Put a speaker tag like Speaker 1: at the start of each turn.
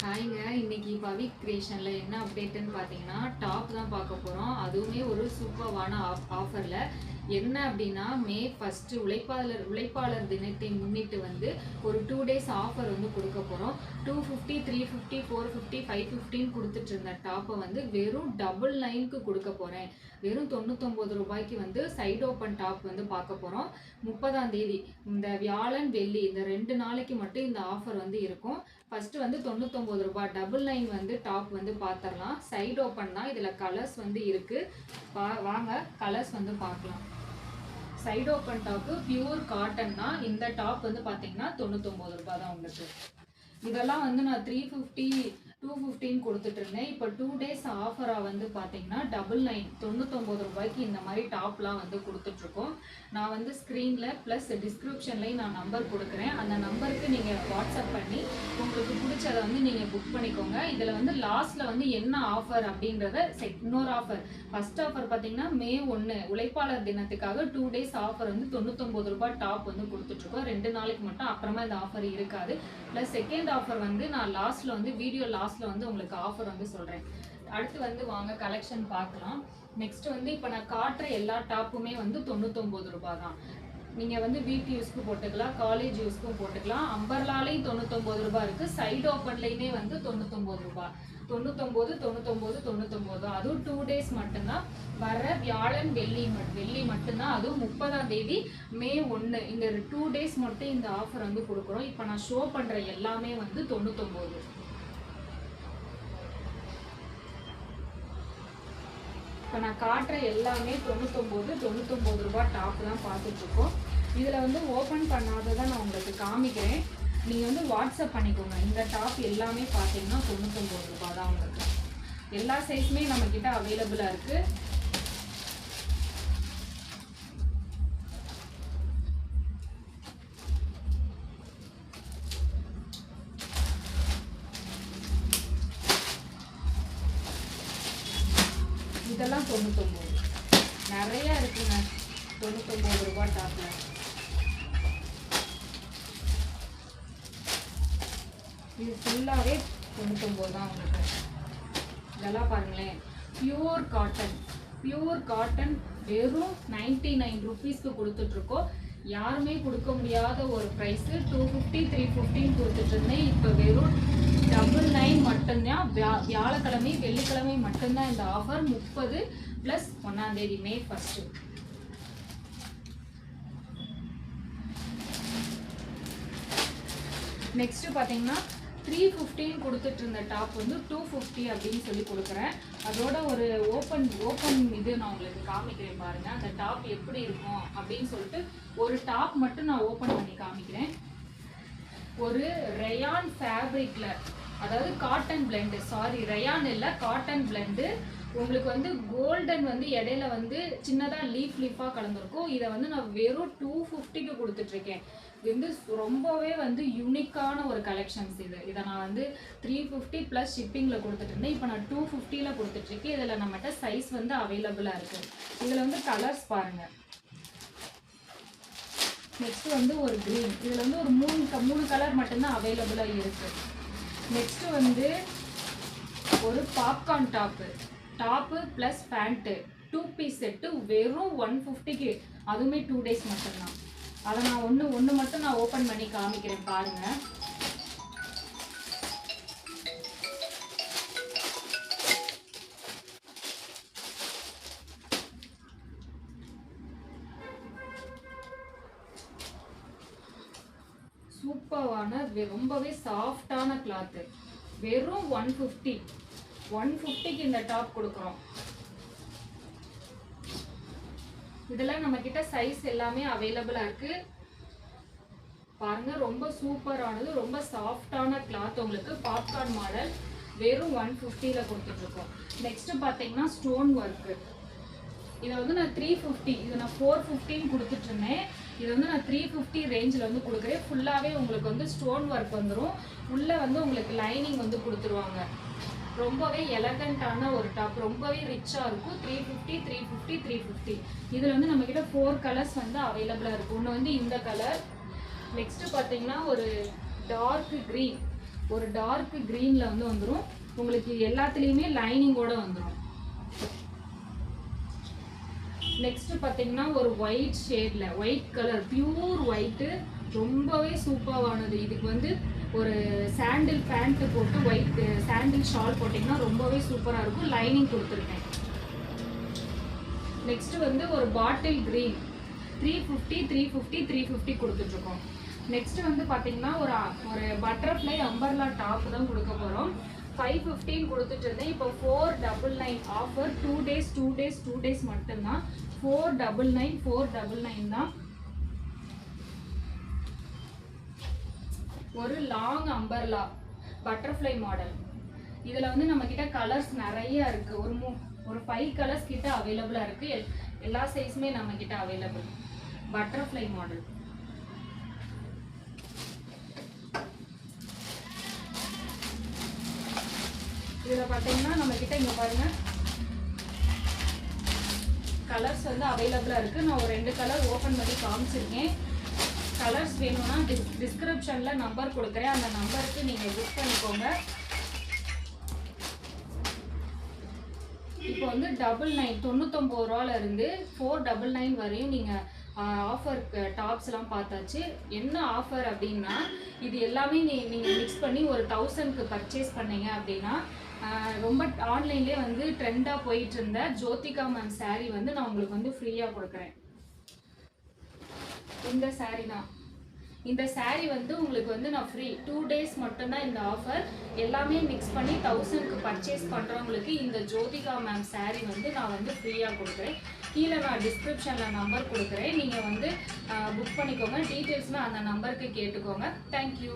Speaker 1: ஹாய்ங்க. இன்னைக்கு பவிக் கிரியேஷன்ல என்ன அப்டேட்னு பார்த்தீங்கன்னா டாப் தான் பார்க்க போகிறோம். அதுவுமே ஒரு சூப்பர்வான ஆஃபரில். என்ன அப்படின்னா மே 1 உழைப்பாளர் தினத்தை முன்னிட்டு வந்து ஒரு 2 days ஆஃபர் வந்து கொடுக்க போகிறோம். 250, 350, 450, 550 கொடுத்துட்டு இருந்த டாப்பை வந்து வெறும் 999க்கு கொடுக்க போகிறேன். வெறும் 99 ரூபாய்க்கு வந்து சைடு ஓப்பன் டாப் வந்து பார்க்க போகிறோம். 30ஆம் தேதி இந்த வியாழன் வெள்ளி இந்த 2 நாளைக்கு மட்டும் இந்த ஆஃபர் வந்து இருக்கும். ஃபர்ஸ்ட் வந்து 99 ரூபாய் 99 வந்து டாப் வந்து பார்த்துடலாம். சைடு ஓப்பன் தான். இதில் கலர்ஸ் வந்து இருக்கு. வாங்க கலர்ஸ் வந்து பார்க்கலாம். Side open top pure cotton தான். இந்த டாப் வந்து பார்த்தீங்கன்னா 99 ரூபாய் தான் உங்களுக்கு. இதெல்லாம் வந்து நான் 350, 215 கொடுத்துட்டு இருந்தேன். இப்போ 2 days ஆஃபராக வந்து பார்த்தீங்கன்னா 99 ரூபாய்க்கு இந்த மாதிரி டாப்லாம் வந்து கொடுத்துட்ருக்கோம். நான் வந்து ஸ்க்ரீனில் ப்ளஸ் டிஸ்கிரிப்ஷன்லேயும் நான் நம்பர் கொடுக்குறேன். அந்த நம்பருக்கு நீங்கள் வாட்ஸ்அப் பண்ணி உங்களுக்கு பிடிச்சதை வந்து நீங்கள் புக் பண்ணிக்கோங்க. இதில் வந்து லாஸ்ட்டில் வந்து என்ன ஆஃபர் அப்படின்றத இன்னொரு ஆஃபர். ஃபர்ஸ்ட் ஆஃபர் பார்த்தீங்கன்னா மே 1 உழைப்பாளர் தினத்துக்காக 2 days ஆஃபர் வந்து 99 ரூபாய் டாப் வந்து கொடுத்துட்ருக்கோம். 2 நாளைக்கு மட்டும். அப்புறமா இந்த ஆஃபர் இருக்காது. ப்ளஸ் செகண்ட் ஆஃபர் வந்து நான் லாஸ்ட்டில் வந்து வீடியோ லாஸ்ட்டில் வந்து உங்களுக்கு ஆஃபர் வந்து சொல்கிறேன். அடுத்து வந்து வாங்க கலெக்ஷன் பார்க்கலாம். நெக்ஸ்ட் வந்து இப்போ நான் காட்டுற எல்லா டாப்புமே வந்து 99 ரூபாய் தான். நீங்கள் வந்து வீட்டு யூஸ்க்கு போட்டுக்கலாம், காலேஜ் யூஸ்க்கும் போட்டுக்கலாம். அம்பர்லாலையும் 99 ரூபாய் இருக்குது. சைடு ஓப்பன்லையுமே வந்து 99 ரூபாய். 99, 99, 99. அதுவும் 2 days மட்டும்தான். வர வியாழன் வெள்ளி மட்டும்தான். அதுவும் 30ஆம் தேதி மே 1 இந்த 2 days மட்டும் இந்த ஆஃபர் வந்து கொடுக்குறோம். இப்போ நான் ஷோ பண்ணுற எல்லாமே வந்து 99. இப்போ நான் காட்டுற எல்லாமே 99 ரூபாய் டாப் தான் பார்த்துட்ருக்கோம். இதில் வந்து ஓப்பன் பண்ணாததை நான் உங்களுக்கு காமிக்கிறேன். நீங்கள் வந்து வாட்ஸ்அப் பண்ணிக்கோங்க. இந்த டாப் எல்லாமே பார்த்தீங்கன்னா 99 ரூபாய் தான் உங்களுக்கு. எல்லா சைஸுமே நம்மக்கிட்ட அவைலபிளாக இருக்குது. இதெல்லாம் 99 நிறையா இருக்குங்க. 99 ரூபாய் டாப்பில் இது ஃபுல்லாகவே 99 தான் உங்களுக்கு. இதெல்லாம் பாருங்களேன். பியூர் காட்டன் வெறும் 99 ருபீஸ்க்கு கொடுத்துட்ருக்கோம். யாருமே கொடுக்க முடியாத ஒரு ப்ரைஸு. 250, 315 கொடுத்துட்டு இருந்தேன். இப்போ வெறும் 99 மட்டும்தான். வியாழக்கிழமை வெள்ளிக்கிழமை மட்டும்தான் இந்த ஆஃபர். 30 + 1ஆம் தேதி மே 1. நெக்ஸ்ட் பார்த்தீங்கன்னா 315 கொடுத்துட்டு இருந்த டாப் வந்து 250 அப்படின்னு சொல்லி கொடுக்குறேன். அதோட ஒரு ஓப்பன் இது நான் உங்களுக்கு காமிக்கிறேன் பாருங்க. அந்த டாப் எப்படி இருக்கும் அப்படின்னு சொல்லிட்டு ஒரு டாப் மட்டும் நான் ஓப்பன் பண்ணி காமிக்கிறேன். ஒரு ரயான் ஃபேப்ரிக்ல, அதாவது காட்டன் பிளெண்டு, ரயான் இல்லை காட்டன் பிளெண்டு. உங்களுக்கு வந்து கோல்டன் வந்து இடையில வந்து சின்னதாக லீஃபாக கலந்துருக்கும். இதை வந்து நான் வெறும் 250க்கு கொடுத்துட்ருக்கேன். இது வந்து ரொம்பவே வந்து யூனிக்கான ஒரு கலெக்ஷன்ஸ். இதை நான் வந்து 350 + ஷிப்பிங்கில் கொடுத்துட்டு இருந்தேன். இப்போ நான் 250ல் கொடுத்துட்ருக்கேன். இதில் நம்மகிட்ட சைஸ் வந்து அவைலபிளாக இருக்குது. இதில் வந்து கலர்ஸ் பாருங்கள். நெக்ஸ்ட் வந்து ஒரு க்ரீன். இதில் வந்து ஒரு 3 கலர் மட்டும்தான் அவைலபிளாக இருக்குது. நெக்ஸ்ட் வந்து ஒரு popcorn top plus pant 2 piece set வெறும் 150க்கு. அதுவுமே 2 days மட்டும்தான். அதை நான் ஒன்று மட்டும் நான் ஓப்பன் பண்ணி காமிக்கிறேன் பாருங்கள். சூப்பரான ரொம்பவே சாஃப்டான கிளாத்து. வெறும் 150க்கு இந்த டாப் கொடுக்குறோம். இதெல்லாம் நம்ம கிட்ட சைஸ் எல்லாமே அவைலபிளா இருக்கு பாருங்க. ரொம்ப சூப்பரானது, ரொம்ப சாஃப்டான கிளாத். உங்களுக்கு பாப்கார்ன் மாடல் வெறும் 150ல கொடுத்துட்டு இருக்கோம். நெக்ஸ்ட் பாத்தீங்கன்னா ஸ்டோன் ஒர்க். இதை வந்து நான் 350, இதை நான் 415 கொடுத்துட்டு இருந்தேன். இதை வந்து நான் 350 ரேஞ்சில் வந்து கொடுக்குறேன். ஃபுல்லாகவே உங்களுக்கு வந்து ஸ்டோன் ஒர்க் வந்துடும். உள்ளே வந்து உங்களுக்கு லைனிங் வந்து கொடுத்துருவாங்க. ரொம்பவே எலகண்டான ஒரு டாப், ரொம்பவே ரிச்சாக இருக்கும். 350, 350, 350. இதில் வந்து நம்மக்கிட்ட 4 கலர்ஸ் வந்து அவைலபிளாக இருக்கும். ஒன்று வந்து இந்த கலர். நெக்ஸ்ட்டு பார்த்தீங்கன்னா ஒரு டார்க் க்ரீன். ஒரு டார்க் கிரீன்ல வந்து வந்துடும். உங்களுக்கு எல்லாத்துலேயுமே லைனிங்கோட வந்துடும். நெக்ஸ்ட் பார்த்தீங்கன்னா ஒரு ஒயிட் ஷேட்ல, ஒயிட் கலர், பியூர் ஒயிட்டு, ரொம்பவே சூப்பரானது. இதுக்கு வந்து ஒரு சாண்டில் பேண்ட் போட்டு ஒயிட் சாண்டில் ஷால் போட்டிங்கன்னா ரொம்பவே சூப்பராக இருக்கும். லைனிங் கொடுத்துருக்கேன். நெக்ஸ்ட் வந்து ஒரு பாட்டில் கிரீன் 350 கொடுத்துட்ருக்கோம். நெக்ஸ்ட் வந்து பார்த்தீங்கன்னா ஒரு பட்டர்ஃப்ளை அம்பர்லா டாப் தான் கொடுக்க போகிறோம். 550 கொடுத்துட்டு இருந்தேன். இப்போ 499 ஆஃபர். 2 டேஸ் மட்டும்தான். 499 தான். ஒரு லாங் அம்பர்லா பட்டர்ஃப்ளை மாடல். இதில் வந்து நம்ம கிட்ட கலர்ஸ் நிறைய இருக்கு. ஒரு 5 கலர்ஸ் கிட்ட அவைலபிளா இருக்கு. எல்லா சைஸுமே நம்ம கிட்ட அவைலபிள். Butterfly model. இதில் பார்த்தீங்கன்னா நம்ம கிட்ட இங்கே பாருங்க கலர்ஸ் வந்து அவைலபிளாக இருக்குது. நான் ஒரு 2 கலர் ஓப்பன் பண்ணி காமிச்சிருக்கேன். கலர்ஸ் வேணும்னா டிஸ்கிரிப்ஷனில் நம்பர் கொடுக்குறேன். அந்த நம்பருக்கு நீங்கள் புக் பண்ணிக்கோங்க. இப்போ வந்து 99 ரூபால இருந்து 499 வரையும் நீங்கள் ஆஃபர் டாப்ஸ்லாம் பார்த்தாச்சு. என்ன ஆஃபர் அப்படின்னா இது எல்லாமே நீங்கள் மிக்ஸ் பண்ணி ஒரு 1000க்கு பர்ச்சேஸ் பண்ணீங்க அப்படின்னா ரொம்ப ஆன்லைன்லேயே வந்து ட்ரெண்டாக போயிட்டு இருந்த ஜோதிகா மேம் சாரீ வந்து நான் உங்களுக்கு வந்து ஃப்ரீயாக கொடுக்குறேன். இந்த சாரீ தான். இந்த சாரீ வந்து உங்களுக்கு வந்து நான் ஃப்ரீ 2 டேஸ் மட்டும்தான் இந்த ஆஃபர். எல்லாமே மிக்ஸ் பண்ணி 1000க்கு பர்ச்சேஸ் பண்ணுறவங்களுக்கு இந்த ஜோதிகா மேம் சாரீ வந்து நான் வந்து ஃப்ரீயாக கொடுக்குறேன். கீழே நான் டிஸ்கிரிப்ஷனில் நம்பர் கொடுக்குறேன். நீங்கள் வந்து புக் பண்ணிக்கோங்க. டீட்டெயில்ஸ்னால் அந்த நம்பருக்கு கேட்டுக்கோங்க. தேங்க்யூ.